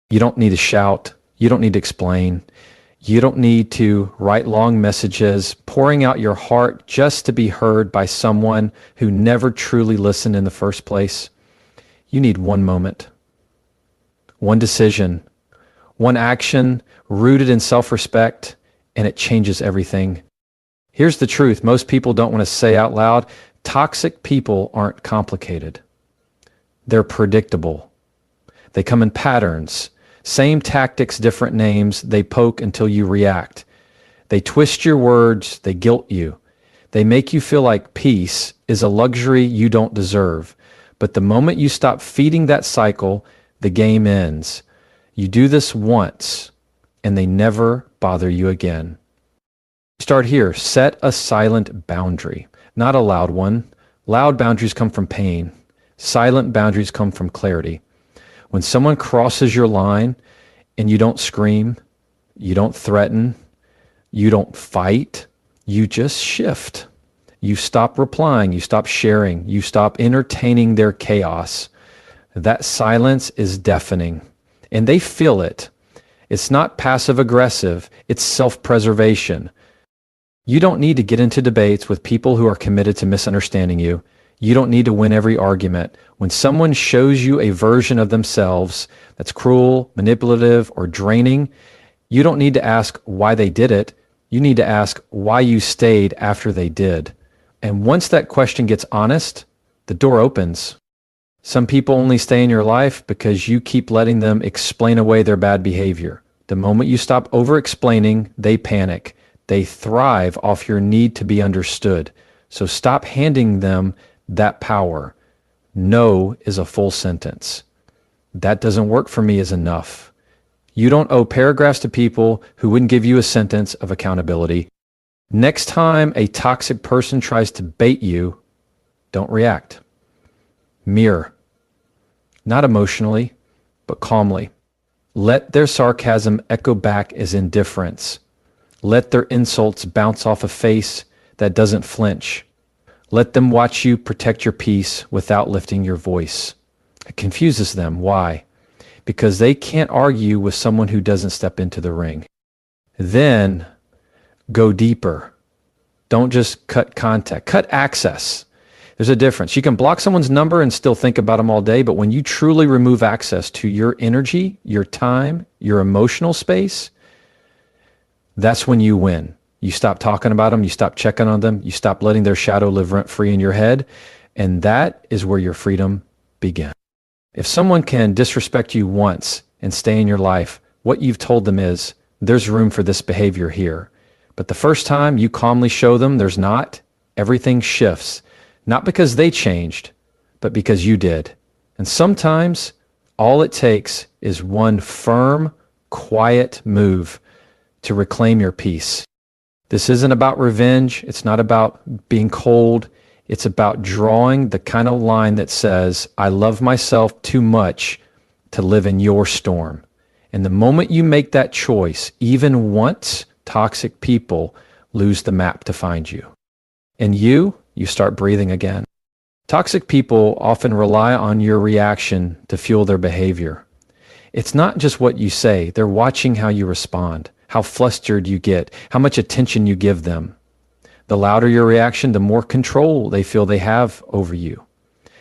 You don't need to shout. You don't need to explain. You don't need to write long messages, pouring out your heart just to be heard by someone who never truly listened in the first place. You need one moment, one decision, one action rooted in self-respect, and it changes everything. Here's the truth. Most people don't want to say out loud, toxic people aren't complicated. They're predictable. They come in patterns. Same tactics, different names. They poke until you react. They twist your words. They guilt you. They make you feel like peace is a luxury you don't deserve. But the moment you stop feeding that cycle, the game ends. You do this once, and they never bother you again. Start here. Set a silent boundary, not a loud one. Loud boundaries come from pain. Silent boundaries come from clarity. When someone crosses your line and you don't scream, you don't threaten, you don't fight, you just shift. You stop replying, you stop sharing, you stop entertaining their chaos. That silence is deafening, and they feel it. It's not passive aggressive, it's self-preservation. You don't need to get into debates with people who are committed to misunderstanding you. You don't need to win every argument. When someone shows you a version of themselves that's cruel, manipulative, or draining, you don't need to ask why they did it. You need to ask why you stayed after they did. And once that question gets honest, the door opens. Some people only stay in your life because you keep letting them explain away their bad behavior. The moment you stop over-explaining, they panic. They thrive off your need to be understood. So stop handing them that power. No is a full sentence. That doesn't work for me is enough. You don't owe paragraphs to people who wouldn't give you a sentence of accountability. Next time a toxic person tries to bait you, don't react. Mirror. Not emotionally, but calmly. Let their sarcasm echo back as indifference. Let their insults bounce off a face that doesn't flinch. Let them watch you protect your peace without lifting your voice. It confuses them. Why? Because they can't argue with someone who doesn't step into the ring. Then go deeper. Don't just cut contact. Cut access. There's a difference. You can block someone's number and still think about them all day, but when you truly remove access to your energy, your time, your emotional space, that's when you win. You stop talking about them, you stop checking on them, you stop letting their shadow live rent-free in your head, and that is where your freedom begins. If someone can disrespect you once and stay in your life, what you've told them is, there's room for this behavior here. But the first time you calmly show them there's not, everything shifts. Not because they changed, but because you did. And sometimes all it takes is one firm, quiet move to reclaim your peace. This isn't about revenge. It's not about being cold. It's about drawing the kind of line that says, I love myself too much to live in your storm. And the moment you make that choice, even once, toxic people lose the map to find you. And you start breathing again. Toxic people often rely on your reaction to fuel their behavior. It's not just what you say. They're watching how you respond, how flustered you get, how much attention you give them. The louder your reaction, the more control they feel they have over you.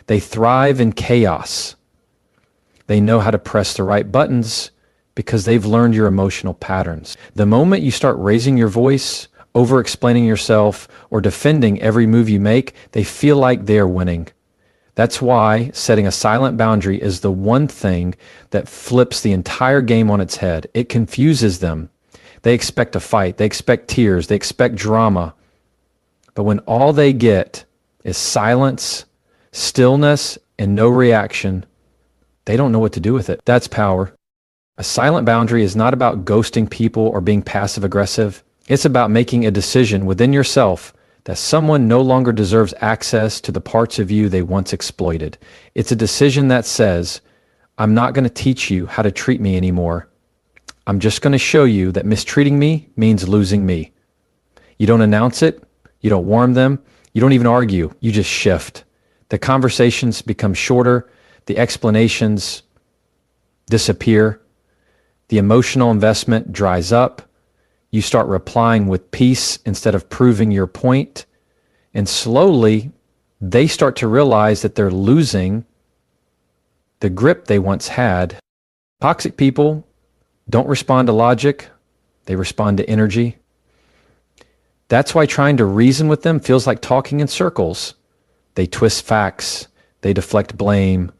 They thrive in chaos. They know how to press the right buttons because they've learned your emotional patterns. The moment you start raising your voice, over-explaining yourself, or defending every move you make, they feel like they're winning. That's why setting a silent boundary is the one thing that flips the entire game on its head. It confuses them. They expect a fight. They expect tears. They expect drama. But when all they get is silence, stillness, and no reaction, they don't know what to do with it. That's power. A silent boundary is not about ghosting people or being passive-aggressive. It's about making a decision within yourself that someone no longer deserves access to the parts of you they once exploited. It's a decision that says, I'm not going to teach you how to treat me anymore. I'm just going to show you that mistreating me means losing me. You don't announce it. You don't warn them. You don't even argue. You just shift. The conversations become shorter. The explanations disappear. The emotional investment dries up. You start replying with peace instead of proving your point. And slowly, they start to realize that they're losing the grip they once had. Toxic people don't respond to logic. They respond to energy. That's why trying to reason with them feels like talking in circles. They twist facts. They deflect blame.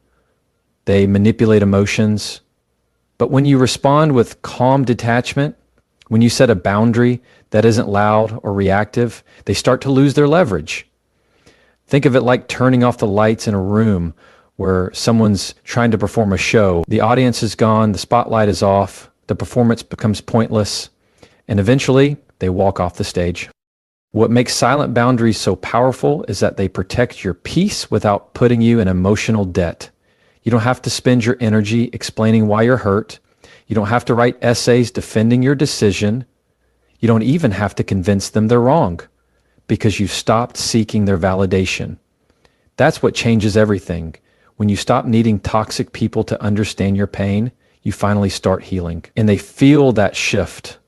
They manipulate emotions. But when you respond with calm detachment, when you set a boundary that isn't loud or reactive, they start to lose their leverage. Think of it like turning off the lights in a room where someone's trying to perform a show. The audience is gone, the spotlight is off, the performance becomes pointless, and eventually they walk off the stage. What makes silent boundaries so powerful is that they protect your peace without putting you in emotional debt. You don't have to spend your energy explaining why you're hurt. You don't have to write essays defending your decision. You don't even have to convince them they're wrong because you've stopped seeking their validation. That's what changes everything. When you stop needing toxic people to understand your pain, you finally start healing. And they feel that shift.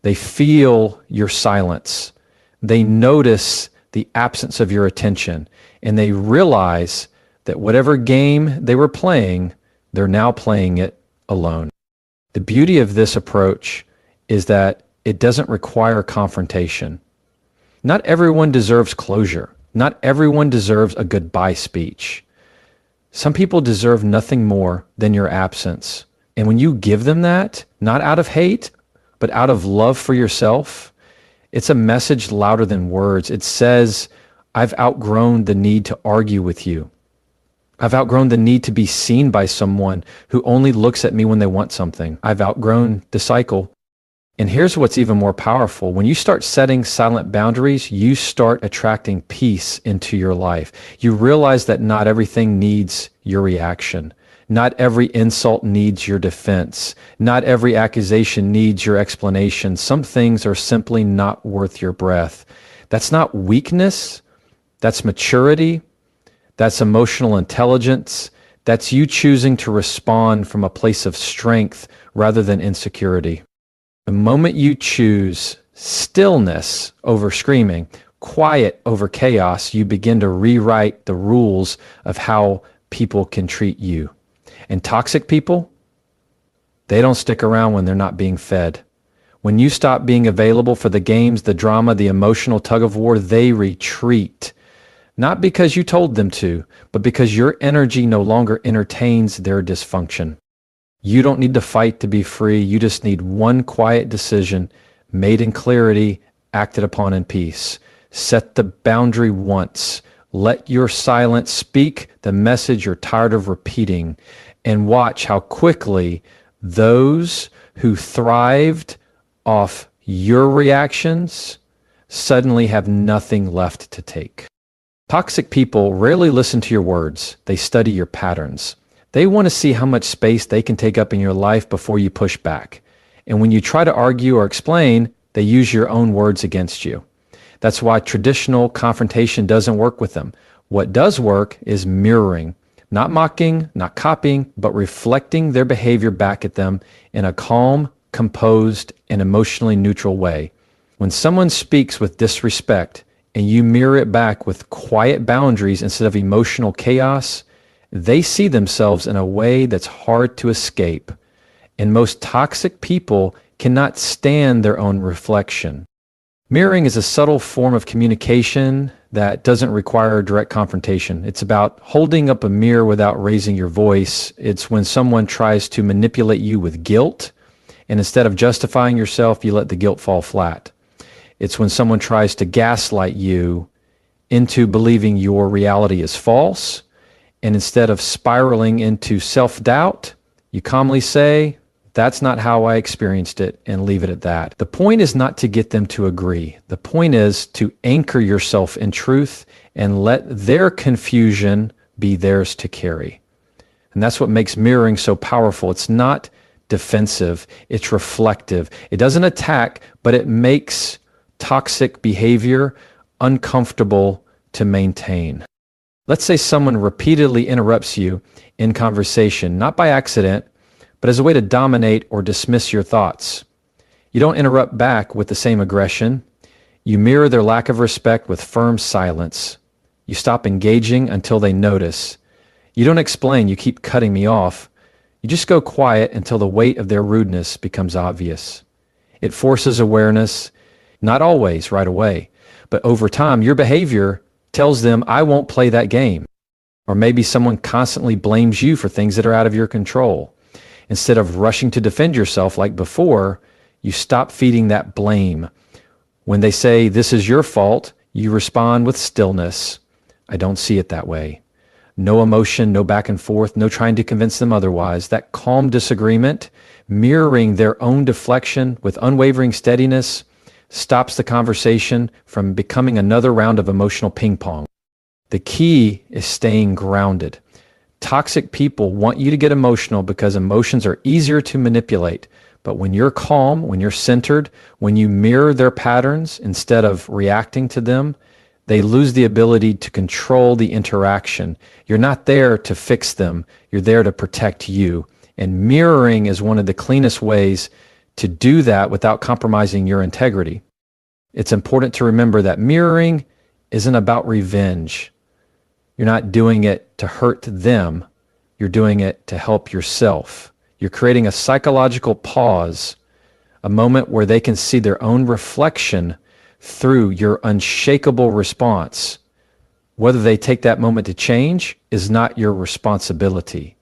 They feel your silence. They notice the absence of your attention, and they realize that whatever game they were playing, they're now playing it alone. The beauty of this approach is that it doesn't require confrontation. Not everyone deserves closure. Not everyone deserves a goodbye speech. Some people deserve nothing more than your absence. And when you give them that, not out of hate, but out of love for yourself, it's a message louder than words. It says, I've outgrown the need to argue with you. I've outgrown the need to be seen by someone who only looks at me when they want something. I've outgrown the cycle. And here's what's even more powerful. When you start setting silent boundaries, you start attracting peace into your life. You realize that not everything needs your reaction. Not every insult needs your defense. Not every accusation needs your explanation. Some things are simply not worth your breath. That's not weakness. That's maturity. That's emotional intelligence. That's you choosing to respond from a place of strength rather than insecurity. The moment you choose stillness over screaming, quiet over chaos, you begin to rewrite the rules of how people can treat you. And toxic people, they don't stick around when they're not being fed. When you stop being available for the games, the drama, the emotional tug of war, they retreat. Not because you told them to, but because your energy no longer entertains their dysfunction. You don't need to fight to be free. You just need one quiet decision made in clarity, acted upon in peace. Set the boundary once. Let your silence speak the message you're tired of repeating, and watch how quickly those who thrived off your reactions suddenly have nothing left to take. Toxic people rarely listen to your words. They study your patterns. They want to see how much space they can take up in your life before you push back. And when you try to argue or explain, they use your own words against you. That's why traditional confrontation doesn't work with them. What does work is mirroring. Not mocking, not copying, but reflecting their behavior back at them in a calm, composed, and emotionally neutral way. When someone speaks with disrespect and you mirror it back with quiet boundaries instead of emotional chaos, they see themselves in a way that's hard to escape. And most toxic people cannot stand their own reflection. Mirroring is a subtle form of communication that doesn't require direct confrontation. It's about holding up a mirror without raising your voice. It's when someone tries to manipulate you with guilt, and instead of justifying yourself, you let the guilt fall flat. It's when someone tries to gaslight you into believing your reality is false, and instead of spiraling into self-doubt, you calmly say, that's not how I experienced it, and leave it at that. The point is not to get them to agree. The point is to anchor yourself in truth and let their confusion be theirs to carry. And that's what makes mirroring so powerful. It's not defensive, it's reflective. It doesn't attack, but it makes toxic behavior uncomfortable to maintain. Let's say someone repeatedly interrupts you in conversation, not by accident, but as a way to dominate or dismiss your thoughts. You don't interrupt back with the same aggression. You mirror their lack of respect with firm silence. You stop engaging until they notice. You don't explain, you keep cutting me off. You just go quiet until the weight of their rudeness becomes obvious. It forces awareness, not always right away, but over time, your behavior tells them, I won't play that game. Or maybe someone constantly blames you for things that are out of your control. Instead of rushing to defend yourself like before, you stop feeding that blame. When they say, this is your fault, you respond with stillness. I don't see it that way. No emotion, no back and forth, no trying to convince them otherwise. That calm disagreement, mirroring their own deflection with unwavering steadiness, stops the conversation from becoming another round of emotional ping pong. The key is staying grounded. Toxic people want you to get emotional because emotions are easier to manipulate. But when you're calm, when you're centered, when you mirror their patterns instead of reacting to them, they lose the ability to control the interaction. You're not there to fix them. You're there to protect you. And mirroring is one of the cleanest ways to do that without compromising your integrity. It's important to remember that mirroring isn't about revenge. You're not doing it to hurt them. You're doing it to help yourself. You're creating a psychological pause, a moment where they can see their own reflection through your unshakable response. Whether they take that moment to change is not your responsibility.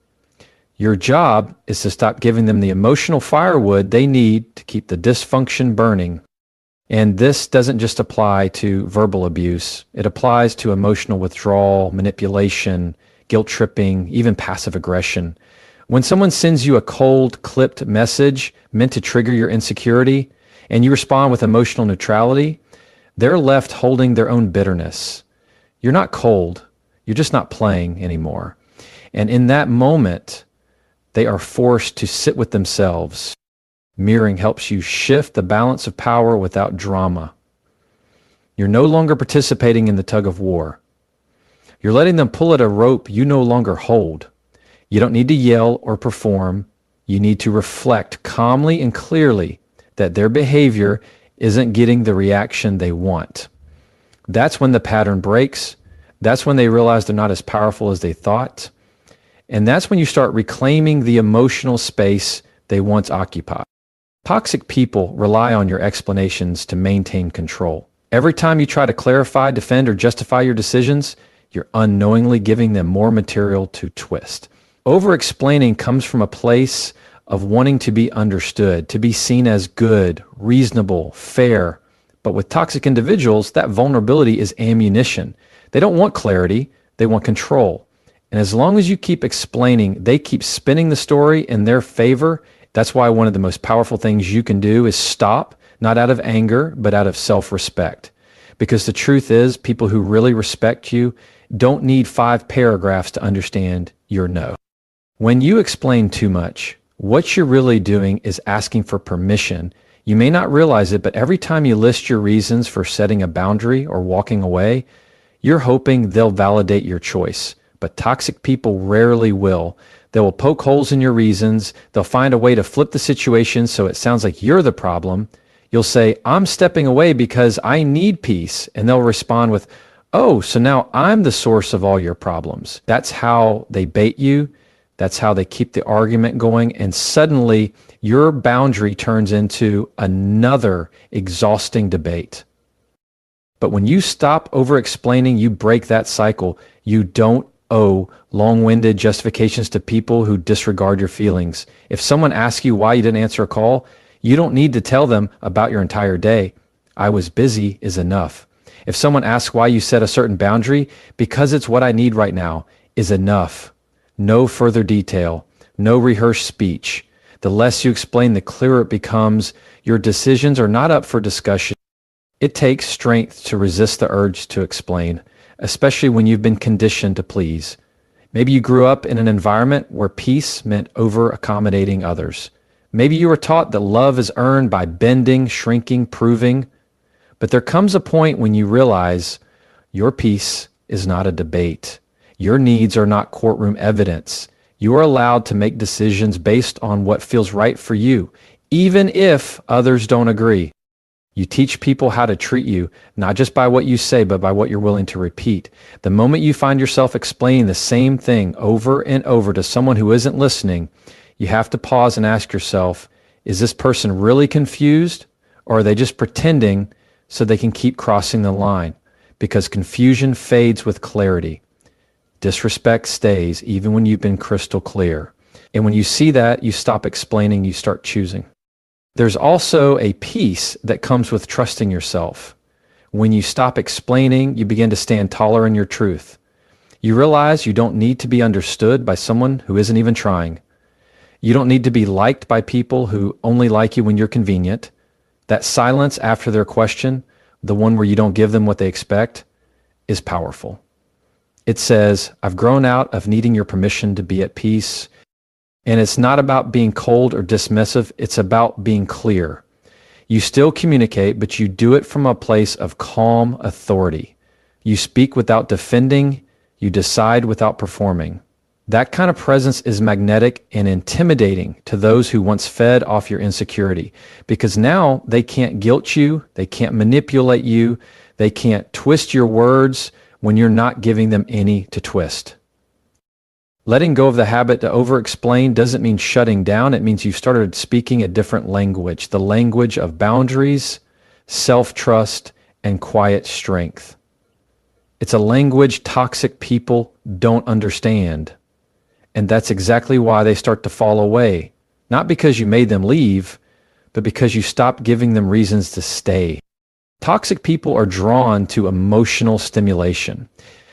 Your job is to stop giving them the emotional firewood they need to keep the dysfunction burning. And this doesn't just apply to verbal abuse. It applies to emotional withdrawal, manipulation, guilt tripping, even passive aggression. When someone sends you a cold, clipped message meant to trigger your insecurity, and you respond with emotional neutrality, they're left holding their own bitterness. You're not cold. You're just not playing anymore. And in that moment, they are forced to sit with themselves. Mirroring helps you shift the balance of power without drama. You're no longer participating in the tug of war. You're letting them pull at a rope you no longer hold. You don't need to yell or perform. You need to reflect calmly and clearly that their behavior isn't getting the reaction they want. That's when the pattern breaks. That's when they realize they're not as powerful as they thought. And that's when you start reclaiming the emotional space they once occupied. Toxic people rely on your explanations to maintain control. Every time you try to clarify, defend, or justify your decisions, you're unknowingly giving them more material to twist. Over-explaining comes from a place of wanting to be understood, to be seen as good, reasonable, fair. But with toxic individuals, that vulnerability is ammunition. They don't want clarity, they want control. And as long as you keep explaining, they keep spinning the story in their favor. That's why one of the most powerful things you can do is stop, not out of anger, but out of self-respect. Because the truth is, people who really respect you don't need 5 paragraphs to understand your no. When you explain too much, what you're really doing is asking for permission. You may not realize it, but every time you list your reasons for setting a boundary or walking away, you're hoping they'll validate your choice. But toxic people rarely will. They will poke holes in your reasons. They'll find a way to flip the situation so it sounds like you're the problem. You'll say, I'm stepping away because I need peace. And they'll respond with, oh, so now I'm the source of all your problems. That's how they bait you. That's how they keep the argument going. And suddenly your boundary turns into another exhausting debate. But when you stop over-explaining, you break that cycle. You don't owe long-winded justifications to people who disregard your feelings. If someone asks you why you didn't answer a call, you don't need to tell them about your entire day. I was busy is enough. If someone asks why you set a certain boundary, because it's what I need right now, is enough. No further detail, no rehearsed speech. The less you explain, the clearer it becomes. Your decisions are not up for discussion. It takes strength to resist the urge to explain, especially when you've been conditioned to please. Maybe you grew up in an environment where peace meant over-accommodating others. Maybe you were taught that love is earned by bending, shrinking, proving. But there comes a point when you realize your peace is not a debate. Your needs are not courtroom evidence. You are allowed to make decisions based on what feels right for you, even if others don't agree. You teach people how to treat you, not just by what you say, but by what you're willing to repeat. The moment you find yourself explaining the same thing over and over to someone who isn't listening, you have to pause and ask yourself, is this person really confused, or are they just pretending so they can keep crossing the line? Because confusion fades with clarity. Disrespect stays even when you've been crystal clear. And when you see that, you stop explaining, you start choosing. There's also a peace that comes with trusting yourself. When you stop explaining, you begin to stand taller in your truth. You realize you don't need to be understood by someone who isn't even trying. You don't need to be liked by people who only like you when you're convenient. That silence after their question, the one where you don't give them what they expect, is powerful. It says, I've grown out of needing your permission to be at peace. And it's not about being cold or dismissive. It's about being clear. You still communicate, but you do it from a place of calm authority. You speak without defending. You decide without performing. That kind of presence is magnetic and intimidating to those who once fed off your insecurity, because now they can't guilt you. They can't manipulate you. They can't twist your words when you're not giving them any to twist. Letting go of the habit to over-explain doesn't mean shutting down. It means you've started speaking a different language, the language of boundaries, self-trust, and quiet strength. It's a language toxic people don't understand. And that's exactly why they start to fall away. Not because you made them leave, but because you stopped giving them reasons to stay. Toxic people are drawn to emotional stimulation.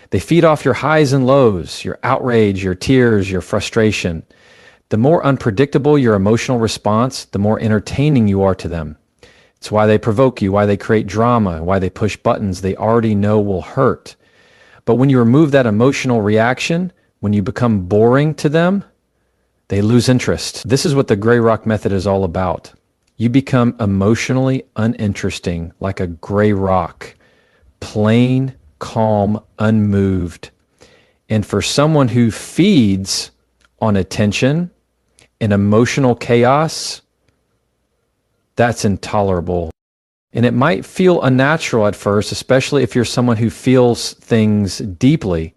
They feed off your highs and lows, your outrage, your tears, your frustration. The more unpredictable your emotional response, the more entertaining you are to them. It's why they provoke you, why they create drama, why they push buttons they already know will hurt. But when you remove that emotional reaction, when you become boring to them, they lose interest. This is what the gray rock method is all about. You become emotionally uninteresting, like a gray rock, plain, calm, unmoved. And for someone who feeds on attention and emotional chaos, that's intolerable. And it might feel unnatural at first, especially if you're someone who feels things deeply.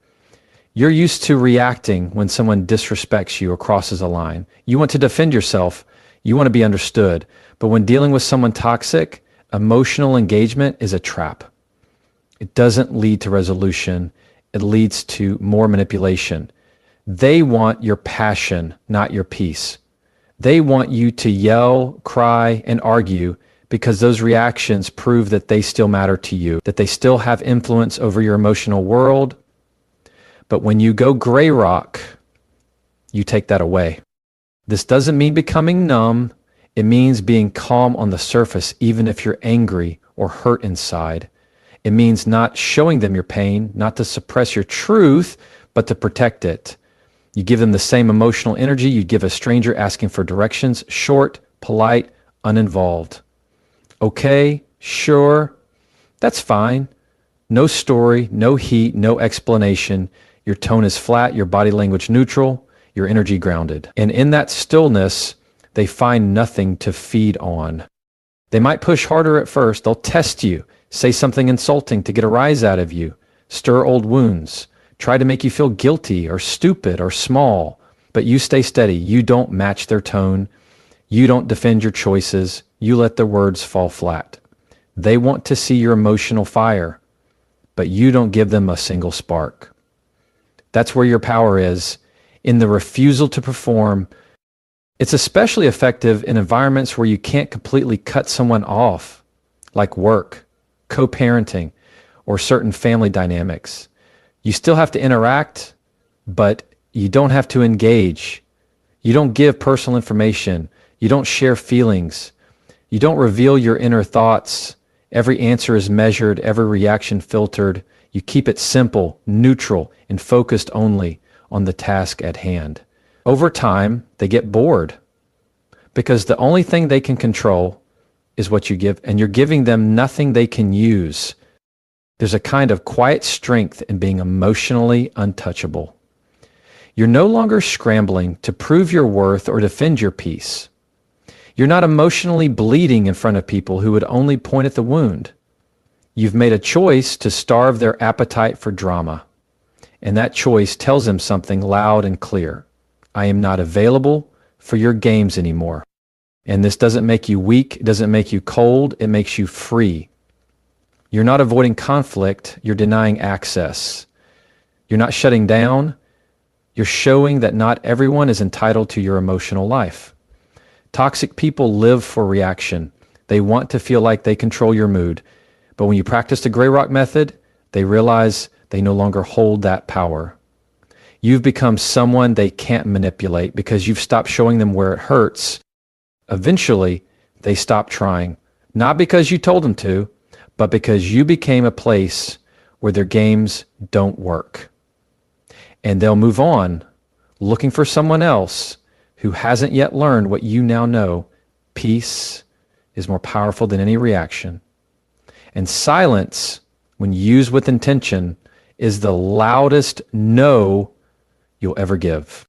You're used to reacting when someone disrespects you or crosses a line. You want to defend yourself. You want to be understood. But when dealing with someone toxic, emotional engagement is a trap. It doesn't lead to resolution. It leads to more manipulation. They want your passion, not your peace. They want you to yell, cry, and argue because those reactions prove that they still matter to you, that they still have influence over your emotional world. But when you go gray rock, you take that away. This doesn't mean becoming numb. It means being calm on the surface, even if you're angry or hurt inside. It means not showing them your pain, not to suppress your truth, but to protect it. You give them the same emotional energy you'd give a stranger asking for directions, short, polite, uninvolved. Okay, sure, that's fine. No story, no heat, no explanation. Your tone is flat, your body language neutral, your energy grounded. And in that stillness, they find nothing to feed on. They might push harder at first. They'll test you, say something insulting to get a rise out of you, stir old wounds, try to make you feel guilty or stupid or small. But you stay steady. You don't match their tone. You don't defend your choices. You let their words fall flat. They want to see your emotional fire, but you don't give them a single spark. That's where your power is, in the refusal to perform. It's especially effective in environments where you can't completely cut someone off, like work, co-parenting, or certain family dynamics. You still have to interact, but you don't have to engage. You don't give personal information. You don't share feelings. You don't reveal your inner thoughts. Every answer is measured, every reaction filtered. You keep it simple, neutral, and focused only on the task at hand. Over time, they get bored because the only thing they can control is what you give, and you're giving them nothing they can use. There's a kind of quiet strength in being emotionally untouchable. You're no longer scrambling to prove your worth or defend your peace. You're not emotionally bleeding in front of people who would only point at the wound. You've made a choice to starve their appetite for drama. And that choice tells them something loud and clear. I am not available for your games anymore. And this doesn't make you weak, it doesn't make you cold, it makes you free. You're not avoiding conflict, you're denying access. You're not shutting down, you're showing that not everyone is entitled to your emotional life. Toxic people live for reaction. They want to feel like they control your mood. But when you practice the gray rock method, they realize they no longer hold that power. You've become someone they can't manipulate because you've stopped showing them where it hurts. Eventually, they stop trying, not because you told them to, but because you became a place where their games don't work. And they'll move on, looking for someone else who hasn't yet learned what you now know. Peace is more powerful than any reaction. And silence, when used with intention, is the loudest no you'll ever give.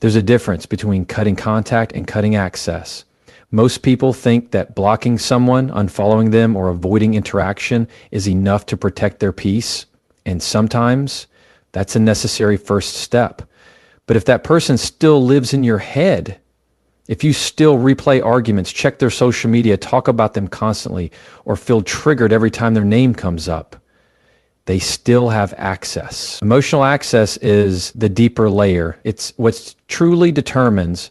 There's a difference between cutting contact and cutting access. Most people think that blocking someone, unfollowing them, or avoiding interaction is enough to protect their peace. And sometimes that's a necessary first step. But if that person still lives in your head, if you still replay arguments, check their social media, talk about them constantly, or feel triggered every time their name comes up, they still have access. Emotional access is the deeper layer. It's what truly determines